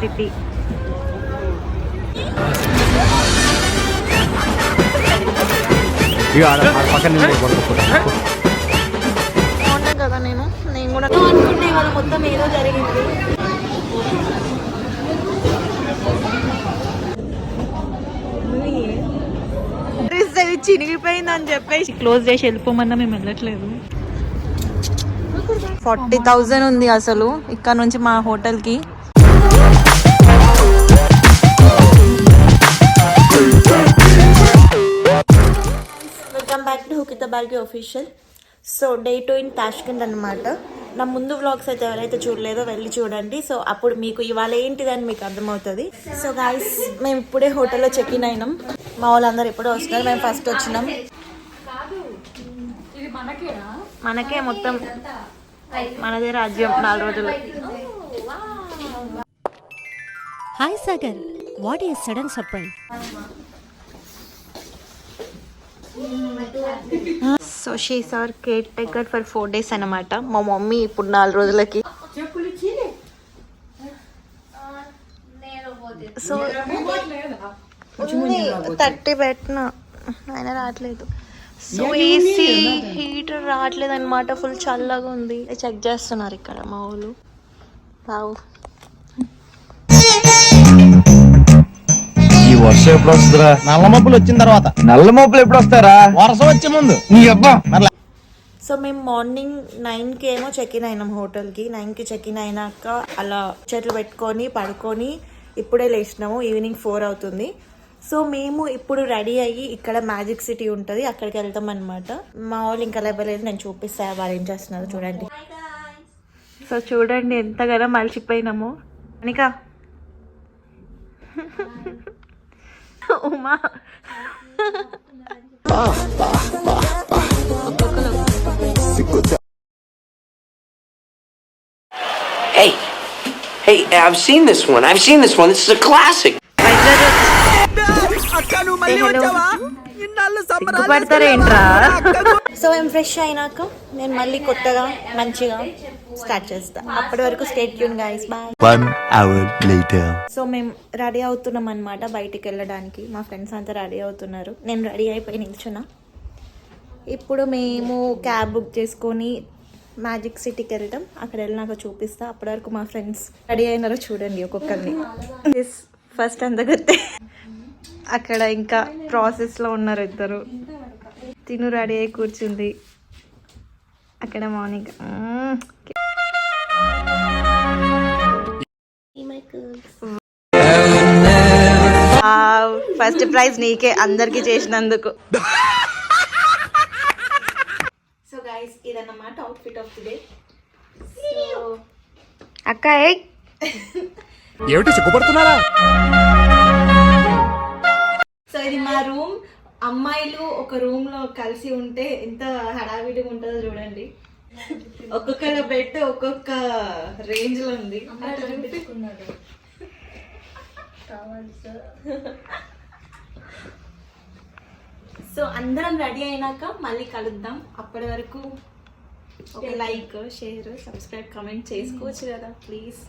City. కదా నేను కూడా అనుకుంటే ఇవాళ మొత్తం ఏదో జరిగింది. చినిగిపోయింది అని చెప్పేసి క్లోజ్ చేసి వెళ్ళిపోమన్నా మేము వెళ్ళట్లేదు. 40,000 ఉంది అసలు ఇక్కడ నుంచి మా హోటల్కి. వెల్కమ్ బ్యాక్ టు హుకిత బార్గి official. So day 2 in Tashkent అనమాట. నా ముందు వ్లాగ్స్ అయితే ఎవరైతే చూడలేదో వెళ్ళి చూడండి. సో అప్పుడు మీకు ఇవాళ ఏంటిదని మీకు అర్థమవుతుంది. సో గైస్ మేము ఇప్పుడే హోటల్లో చెక్ ఇన్ అయినాం. మా వాళ్ళందరూ ఎప్పుడో వస్తున్నారు, మేము ఫస్ట్ వచ్చినాం. మనకే మొత్తం మనదే రాజ్యం 4 రోజులు. Hi Sagar, what is sudden surprise? So she's hour care taker for 4 days అనమాట. మా మమ్మీ ఇప్పుడు 4 రోజులకి. సో 30 పెట్టిన ఆయన రావట్లేదు. సో ఏసీ హీటర్ రావట్లేదు అనమాట, ఫుల్ చల్లగా ఉంది. చెక్ చేస్తున్నారు ఇక్కడ మా వాళ్ళు. రావు ఈ వర్షం ఎప్పుడు వస్తుందిరా? నల్ల మబ్బులు వచ్చిన తర్వాత. నల్ల మబ్బులు ఎప్పుడు వస్తారా? వర్షం వచ్చే ముందు. నీ అబ్బా. సో మేము మార్నింగ్ 9కి ఏమో చెక్ ఇన్ అయినాం హోటల్కి. 9కి చెక్ ఇన్ అయినాక అలా చెట్లు పెట్టుకొని పడుకొని ఇప్పుడే లేచినాము. ఈవినింగ్ 4 అవుతుంది. సో మేము ఇప్పుడు రెడీ అయ్యి ఇక్కడ మ్యాజిక్ సిటీ ఉంటుంది, అక్కడికి వెళ్తాం అనమాట. మా వాళ్ళు ఇంకా లేవలేదు, నేను చూపిస్తా వాళ్ళు ఏం చేస్తున్నారు చూడండి. సో చూడండి ఎంతగానో మలిచిపోయినాము. అనికా ఉమా Hey, I've seen this one. This is a classic. పడతారేంట్రా? సో మేము ఫ్రెష్ అయినాక నేను మళ్ళీ కొత్తగా మంచిగా స్టార్ట్ చేస్తా. అప్పటి వరకు stay tuned guys, bye. 1 hour later. So మేము రెడీ అవుతున్నాం అనమాట బయటికి వెళ్ళడానికి. మా ఫ్రెండ్స్ అంతా రెడీ అవుతున్నారు, నేను రెడీ అయిపోయి నిల్చున్నా. ఇప్పుడు మేము క్యాబ్ బుక్ చేసుకొని మ్యాజిక్ సిటీకి వెళ్తాం. అక్కడ వెళ్ళినాక చూపిస్తా. అప్పటి వరకు మా ఫ్రెండ్స్ రెడీ అయినారో చూడండి ఒక్కొక్కరిని. ఫస్ట్ అందగతే అక్కడ ఇంకా ప్రాసెస్లో ఉన్నారు ఇద్దరు. తిను రెడీ అయి కూర్చుంది అక్కడ. మార్నింగ్ ఫస్ట్ ప్రైజ్ నీకే అందరికి చేసినందుకు. సో గైస్ ఇదన్నమాట అవుట్ఫిట్ ఆఫ్ ది డే. అక్క ఏమిటి సిగ్గుపడుతున్నారా? సో ఇది మా రూమ్. అమ్మాయిలు ఒక రూమ్ లో కలిసి ఉంటే ఎంత హడావిడిగా ఉంటుందో చూడండి. ఒక్కొక్కల బెడ్ ఒక్కొక్క రేంజ్ లో ఉంది. సో అందరం రెడీ అయినాక మళ్ళీ కలుద్దాం. అప్పటి వరకు ఒక లైక్, షేర్, సబ్స్క్రైబ్, కామెంట్ చేసుకోవచ్చు కదా ప్లీజ్.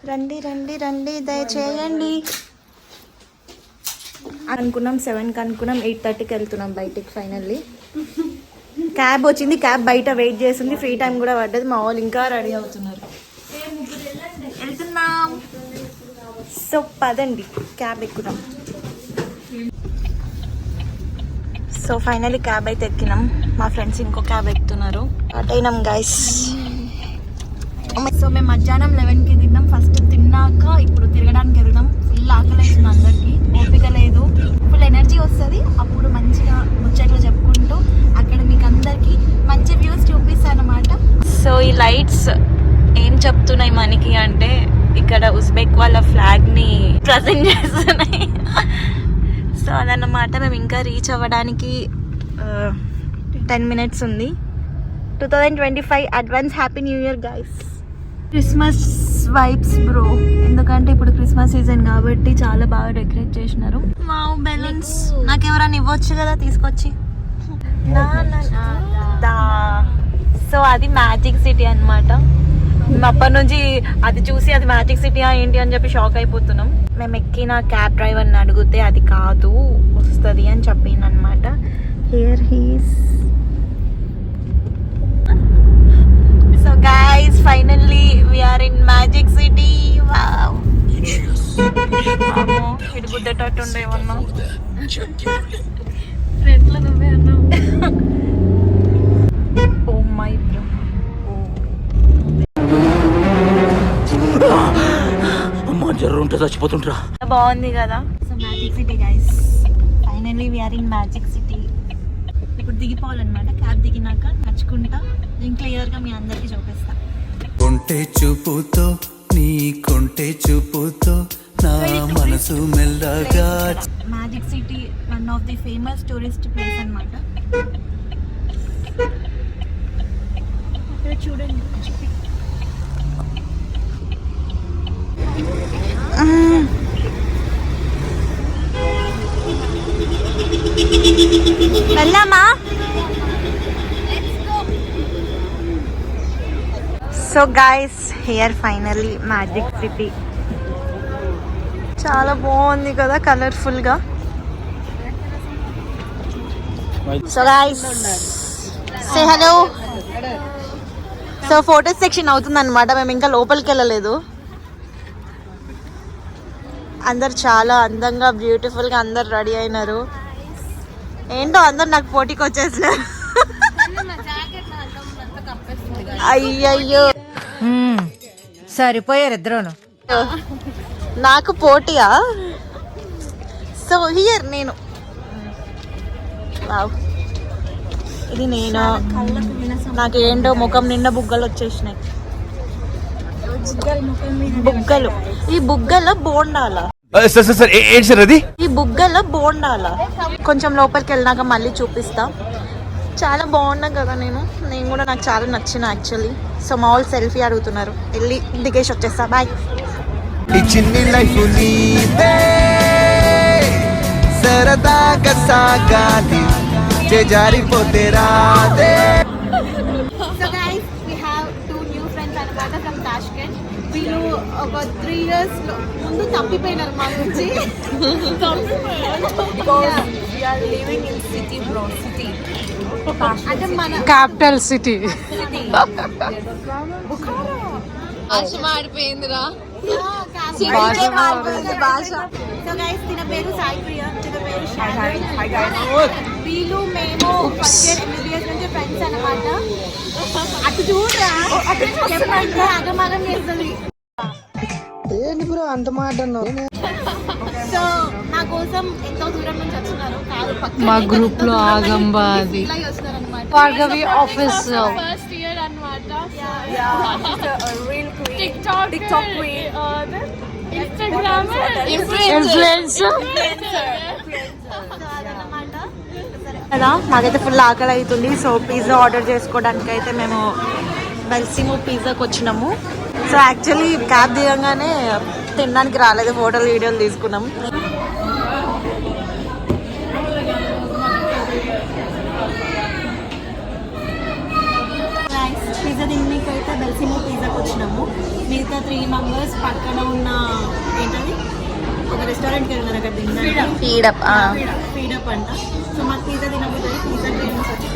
రండి రండి రండి దయచేయండి. అనుకున్నాం 7కి అనుకున్నాం, 8:30కి వెళ్తున్నాం బయటికి. ఫైనల్లీ క్యాబ్ వచ్చింది, క్యాబ్ బయట వెయిట్ చేస్తుంది. ఫ్రీ టైం కూడా పడ్డది. మా వాళ్ళు ఇంకా రెడీ అవుతున్నారు. వెళ్తున్నాం. సో పదండి క్యాబ్ ఎక్కుదాం. సో ఫైనల్లీ క్యాబ్ అయితే ఎక్కినాం. మా ఫ్రెండ్స్ ఇంకో క్యాబ్ ఎక్కుతున్నారు. అటైనాం గైస్. సో మేము మధ్యాహ్నం 11కి తిన్నాం. ఫస్ట్ తిన్నాక ఇప్పుడు తిరగడానికి వెళ్దాం. ఫుల్ ఆకలి అవుతుంది అందరికి, ఓపిక లేదు. ఫుల్ ఎనర్జీ వస్తుంది. అప్పుడు మంచిగా ముచ్చట్లు చెప్పుకుంటూ అక్కడ మీకు అందరికి మంచి వ్యూస్ చూపిస్తాను అనమాట. సో ఈ లైట్స్ ఏం చెప్తున్నాయి మనకి అంటే ఇక్కడ ఉజ్బెక్ వాళ్ళ ఫ్లాగ్ ని ప్రజెంట్ చేస్తున్నాయి. సో అదన్నమాట. మేము ఇంకా రీచ్ అవ్వడానికి 10 minutes ఉంది. 2025 advance happy new year guys. Christmas vibes bro, ఎందుకంటే ఇప్పుడు క్రిస్మస్ సీజన్ కాబట్టి చాలా బాగా డెకరేట్ చేసినారు. మా బెలూన్స్ నాకు ఎవరైనా ఇవ్వచ్చు కదా తీసుకొచ్చి. సో సో అది మ్యాజిక్ సిటీ అన్నమాట. మేము అప్పటి నుంచి అది చూసి అది మ్యాజిక్ సిటీయా ఏంటి అని చెప్పి షాక్ అయిపోతున్నాం. మేము ఎక్కిన క్యాబ్ డ్రైవర్ని అడిగితే అది కాదు, వస్తుంది అని చెప్పింది అనమాట. Here he's. So guys finally we are in magic city. Wow, ఇటు గుద్దేటట్టు ఉండే ఏమన్నా ఫ్రెండ్లో నువ్వే అన్నావు. ఓ మై బ్రో, చచ్చిపోతుంటా. బాగుంది కదా. So magic city guys, finally we are in magic city. ఇప్పుడు దిగిపోవాలన్నమాట. క్యాబ్ దిగినాక నడుచుకుంటా నేను క్లియర్గా మీ అందరికీ చూపిస్తా. కొంటే చూపుతో నీ కొంటే చూపుతో నా మనసు మెల్లగా. Magic city one of the famous tourist place అన్నమాట. ఇక్కడ చూడండి, వెళ్దామా? So guys here finally magic city. చాలా బాగుంది కదా, కలర్ఫుల్ గా. సో గైస్ సే హలో. సో ఫోటో సెక్షన్ అవుతుంది అనమాట. మేము ఇంకా లోపలికి వెళ్ళలేదు. అందరు చాలా అందంగా బ్యూటిఫుల్ గా అందరు రెడీ అయినారు. ఏంటో అందరు నాకు పోటీకి వచ్చేసినారు. అయ్యయ్యో సరిపోయారు ఇద్దరును. నాకు పోటీయా? సో హియర్ నేను, వావ్, ఇది నేను. నాకేంటో ముఖం నిండా బుగ్గలు వచ్చేసినాయి. బుగ్గలు, ఈ బుగ్గల బోండాల, ఈ బుగ్గల బోండాల. కొంచెం లోపలికి వెళ్ళినాక మళ్ళీ చూపిస్తా. చాలా బాగున్నా కదా నేను కూడా నాకు చాలా నచ్చిన యాక్చువల్లీ. సో మా వాళ్ళు సెల్ఫీ అడుగుతున్నారు, వెళ్ళి దిగేసి వచ్చేస్తా. బాయ్. చిన్ని లైఫ్ నీదే సరదాగా సాగాలి జారిపోతే రాదే. So guys, we have two new friends అనమాట from Tashkent. వీళ్ళు ఒక 3 years ముందు తప్పిపోయినారు మా నుంచి. We are living in city bro, city. అంటే మన క్యాపిటల్ సిటీ. భాష మాడిపోయిందిరా. భాష. సో గైస్ తిన పేరు సాయి ప్రియ, తిన పేరు శాంతి. వీళ్ళు మేము ఫస్ట్ ఇయర్ ఎంబీబీఎస్ నుంచి ఫ్రెండ్స్ అన్నమాట. అటు చూడరా, చెప్పండి అగమగం చేస్తుంది. అంత మాట సో నా కోసం ఎంతో దూరం నుంచి వచ్చినారు. కాదు పక్కన మా గ్రూప్ లో ఆగంబా అది భార్గవి ఆఫీస్ First year అన్నమాట. TikTok queen. Instagrammer. ఇన్ఫ్లుయెన్సర్ కదా. మాకైతే ఫుల్ ఆకలి అవుతుంది. సో పిజ్జా ఆర్డర్ చేసుకోవడానికి అయితే మేము బెల్సిమో పిజ్జాకి వచ్చినాము. సో యాక్చువల్లీ క్యాబ్ దిగంగానే తినడానికి రాలేదు, ఫోటోలు వీడియోలు తీసుకున్నాము. పిజ్జా తినడానికి అయితే బెల్సిమో పిజ్జాకి వచ్చినాము. మిగతా 3 members పక్కన ఉన్న ఏంటది ఒక రెస్టారెంట్కి వెళ్ళినారు. అక్కడ తినడానికి ఫీడప్ అంట. సో మాకు పిజ్జా తినకపోతే పిజ్జా ట్రైన్స్ వచ్చి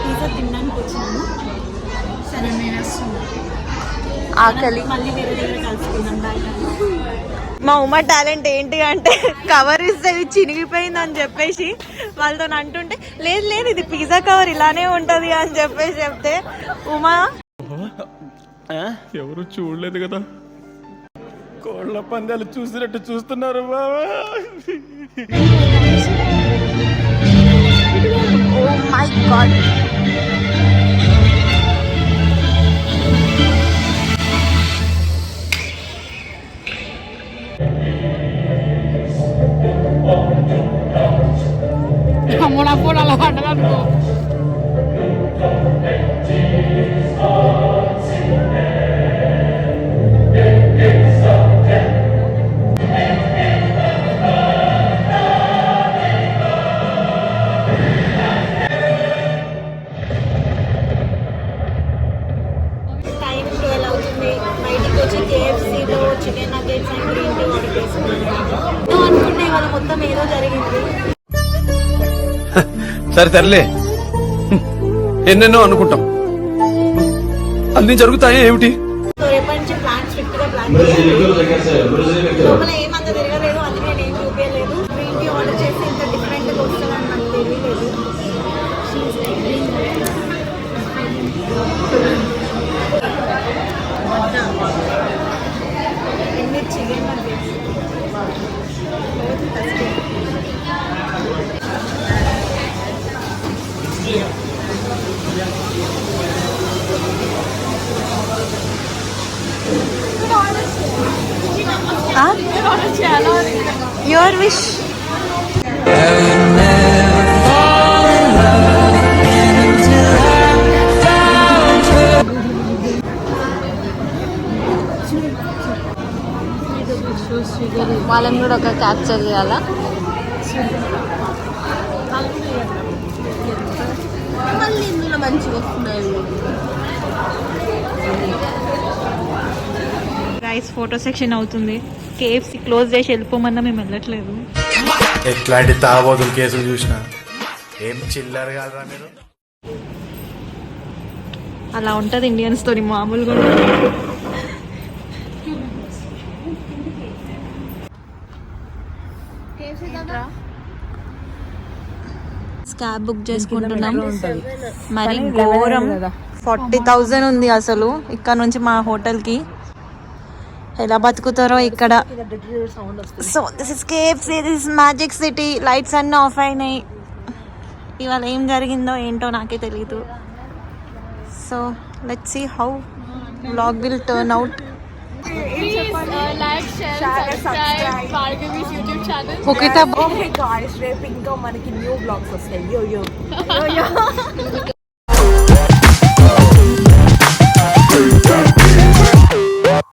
పిజ్జా తినడానికి వచ్చినాము. సరే నేను ఆకలి మళ్ళీ వేరే దగ్గర కలుసుకుందాం. బాయ్. మా ఉమా టాలెంట్ ఏంటి అంటే కవర్ ఇస్తే ఇది చినిగిపోయింది అని చెప్పేసి వాళ్ళతో అంటుంటే లేదు లేదు ఇది పిజ్జా కవర్ ఇలానే ఉంటది అని చెప్పేసి చెప్తే ఉమా ఎవరు చూడలేదు కదా, కోళ్ళ పందాలు చూసినట్టు చూస్తున్నారు బాబా. Oh my god. Chicken nuggets and green tea order చేసుకున్నాను అనుకుంటే ఇవాళ మొత్తం ఏదో జరిగింది. సరే తరలే, ఎన్నెన్నో అనుకుంటాం, అన్ని జరుగుతాయి ఏమిటి? సో రేపటి నుంచి ప్లాన్ స్ట్రిక్ట్ గా ప్లాన్ చేయాలి. లోపల ఏమంత తిరగలేదు, అది నేను ఏం చూపించలేదు. గ్రీన్ టీ ఆర్డర్ చేసి ఇంత డిఫరెంట్ గా వస్తుందని నాకు తెలియలేదు. ఎన్ని చికెన్ నగెట్స్ యువర్ విష్. వాళ్ళని కూడా ఒక క్యాప్చర్ చేయాలా? మళ్ళీ ఇందులో మంచిగా వస్తున్నాయి. గైస్ ఫోటో సెక్షన్ అవుతుంది. కేఎఫ్సి క్లోజ్ చేసి వెళ్ళిపోమన్నా మేము వెళ్ళట్లేదు. ఎట్లాంటి తాగబోతులు కేసులు చూసినా ఏం చిల్లర కాదురా మీరు. అలా ఉంటుంది ఇండియన్స్ తోని, మామూలుగా ఉండదు. క్యాబ్ బుక్ చేసుకుంటున్నాం. మరి ఘోరం 40,000 ఉంది అసలు ఇక్కడ నుంచి మా హోటల్కి. ఎలా బతుకుతారో ఇక్కడ. So this is KFC, this is magic city. Lights అన్నీ ఆఫ్ అయినాయి. ఇవాళ ఏం జరిగిందో ఏంటో నాకే తెలీదు. So let's see how vlog will turn out. Please like, share, subscribe Bhargavi's YouTube channel. Okay guys, రేపు ఇంకా మనకి న్యూ బ్లాగ్స్ వస్తాయి.